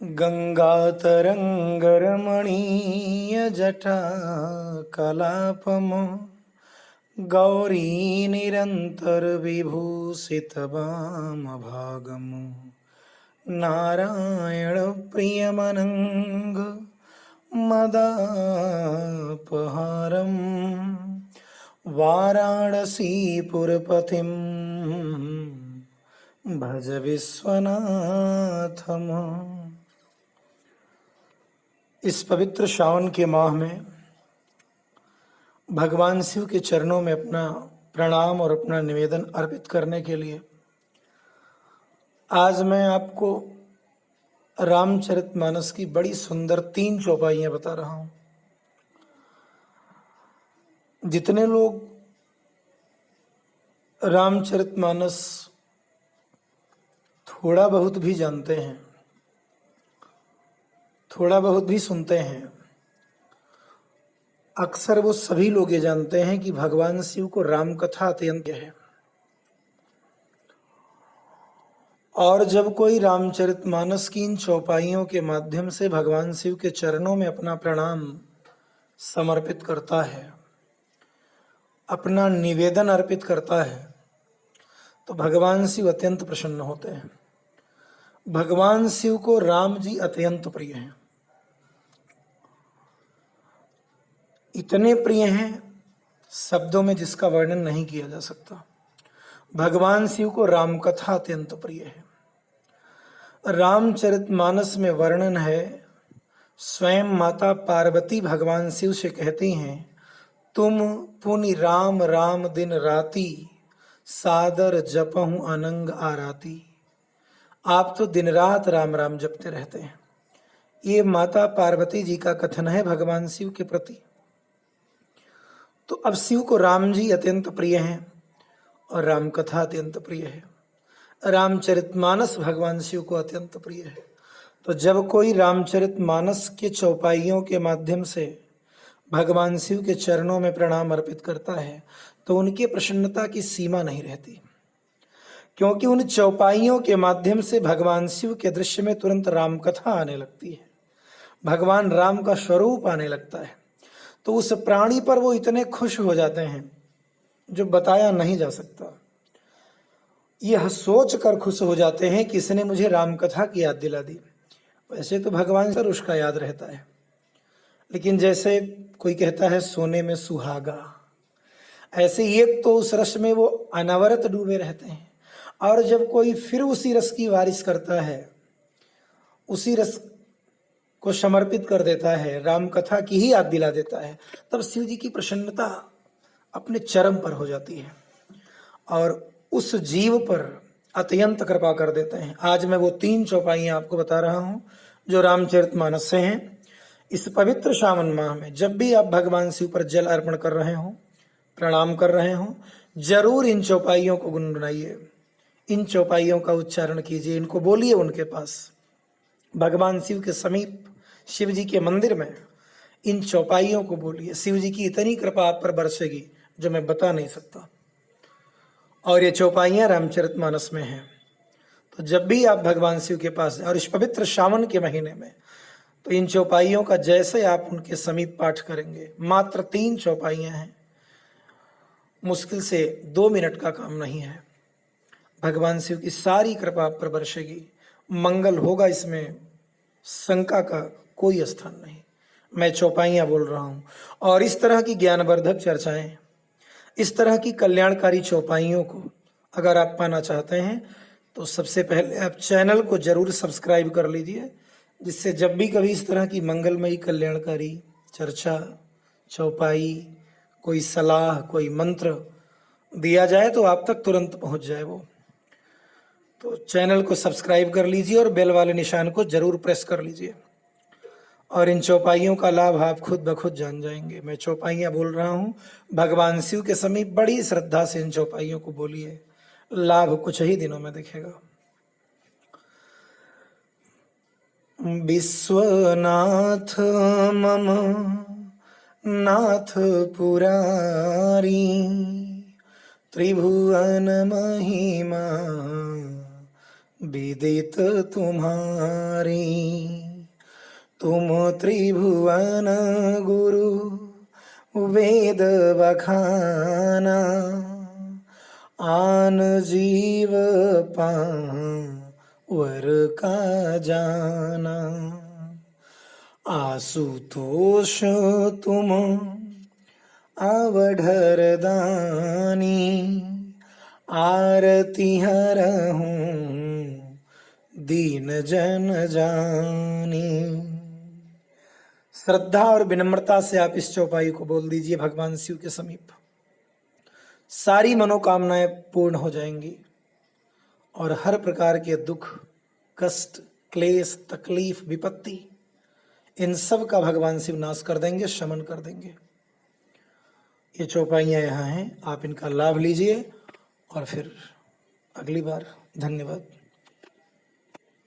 गङ्गातरङ्गरमणीयजटा कलापम् गौरी निरन्तरविभूषितवामभागम् नारायणप्रियमनङ्ग मदापहारम् वाराणसीपुरपतिं भज विश्वनाथम्। इस पवित्र श्रावण के माह में भगवान शिव के चरणों में अपना प्रणाम और अपना निवेदन अर्पित करने के लिए आज मैं आपको रामचरितमानस की बड़ी सुंदर 3 चौपाइयां बता रहा हूं। जितने लोग रामचरितमानस थोड़ा बहुत भी जानते हैं, थोड़ा बहुत भी सुनते हैं, अक्सर वो सभी लोग ये जानते हैं कि भगवान शिव को राम कथा अत्यंत है। और जब कोई रामचरितमानस की इन चौपाइयों के माध्यम से भगवान शिव के चरणों में अपना प्रणाम समर्पित करता है, अपना निवेदन अर्पित करता है, तो भगवान शिव अत्यंत प्रसन्न होते हैं। भगवान शिव को राम जी अत्यंत प्रिय हैं। इतने प्रिय हैं शब्दों में जिसका वर्णन नहीं किया जा सकता। भगवान शिव को राम कथा अत्यंत प्रिय है। रामचरितमानस में वर्णन है, स्वयं माता पार्वती भगवान शिव से कहती हैं, तुम पुनि राम राम दिन राती सादर जपहूं अनंग आराती। आप तो दिन रात राम राम जपते रहते हैं। ये माता पार्वती जी का कथन है भगवान शिव के प्रति। तो अब शिव को राम जी अत्यंत प्रिय हैं और राम कथा अत्यंत प्रिय है। रामचरितमानस भगवान शिव को अत्यंत प्रिय है। तो जब कोई रामचरितमानस के चौपाइयों के माध्यम से भगवान शिव के चरणों में प्रणाम अर्पित करता है तो उनकी प्रसन्नता की सीमा नहीं रहती, क्योंकि उन चौपाइयों के माध्यम से भगवान शिव के दृश्य में तुरंत राम कथा आने लगती है, भगवान राम का स्वरूप आने लगता है। तो उस प्राणी पर वो इतने खुश हो जाते हैं जो बताया नहीं जा सकता। यह सोच कर खुश हो जाते हैं कि इसने मुझे राम कथा की याद दिला दी। वैसे तो भगवान सर उसका याद रहता है, लेकिन जैसे कोई कहता है सोने में सुहागा, ऐसे एक तो उस रस में वो अनवरत डूबे रहते हैं, और जब कोई फिर उसी रस की वारिश करता है, उसी रस को समर्पित कर देता है, राम कथा की ही याद दिला देता है, तब शिव जी की प्रसन्नता अपने चरम पर हो जाती है और उस जीव पर अत्यंत कृपा कर देते हैं। आज मैं वो 3 चौपाइयां आपको बता रहा हूं जो रामचरितमानस से हैं। इस पवित्र श्रावण माह में जब भी आप भगवान शिव पर जल अर्पण कर रहे हो, प्रणाम कर रहे हो, जरूर इन चौपाइयों को गुनगुनाइए, इन चौपाइयों का उच्चारण कीजिए, इनको बोलिए उनके पास। भगवान शिव के समीप शिव जी के मंदिर में इन चौपाइयों को बोलिए। शिव जी की इतनी कृपा आप पर बरसेगी जो मैं बता नहीं सकता। और ये चौपाइयां रामचरितमानस में हैं। तो जब भी आप भगवान शिव के पास, और इस पवित्र श्रावण के महीने में, तो इन चौपाइयों का जैसे आप उनके समीप पाठ करेंगे, मात्र 3 चौपाइयां हैं, मुश्किल से 2 मिनट का काम नहीं है। भगवान शिव की सारी कृपा आप पर बरसेगी, मंगल होगा, इसमें शंका का कोई स्थान नहीं। मैं चौपाइयां बोल रहा हूं और इस तरह की ज्ञानवर्धक चर्चाएं, इस तरह की कल्याणकारी चौपाइयों को अगर आप पाना चाहते हैं तो सबसे पहले आप चैनल को जरूर सब्सक्राइब कर लीजिए, जिससे जब भी कभी इस तरह की मंगलमयी कल्याणकारी चर्चा, चौपाई, कोई सलाह, कोई मंत्र दिया जाए तो आप तक तुरंत पहुंच जाए वो। तो चैनल को सब्सक्राइब कर लीजिए और बेल वाले निशान को जरूर प्रेस कर लीजिए और इन चौपाइयों का लाभ आप खुद ब खुद जान जाएंगे। मैं चौपाइयां बोल रहा हूं, भगवान शिव के समीप बड़ी श्रद्धा से इन चौपाइयों को बोलिए, लाभ कुछ ही दिनों में दिखेगा। विश्वनाथ मम नाथ पुरारी त्रिभुवन महिमा विदित तुम्हारी। तुम त्रिभुवन गुरु वेद बखाना, आन जीव पांवर का जाना। आशुतोष तुम अवधर दानी, आरती हरहूँ दीन जन जानी। श्रद्धा और विनम्रता से आप इस चौपाई को बोल दीजिए भगवान शिव के समीप। सारी मनोकामनाएं पूर्ण हो जाएंगी और हर प्रकार के दुख, कष्ट, क्लेश, तकलीफ, विपत्ति, इन सब का भगवान शिव नाश कर देंगे, शमन कर देंगे। ये चौपाइयाँ यहाँ हैं, आप इनका लाभ लीजिए और फिर अगली बार। धन्यवाद।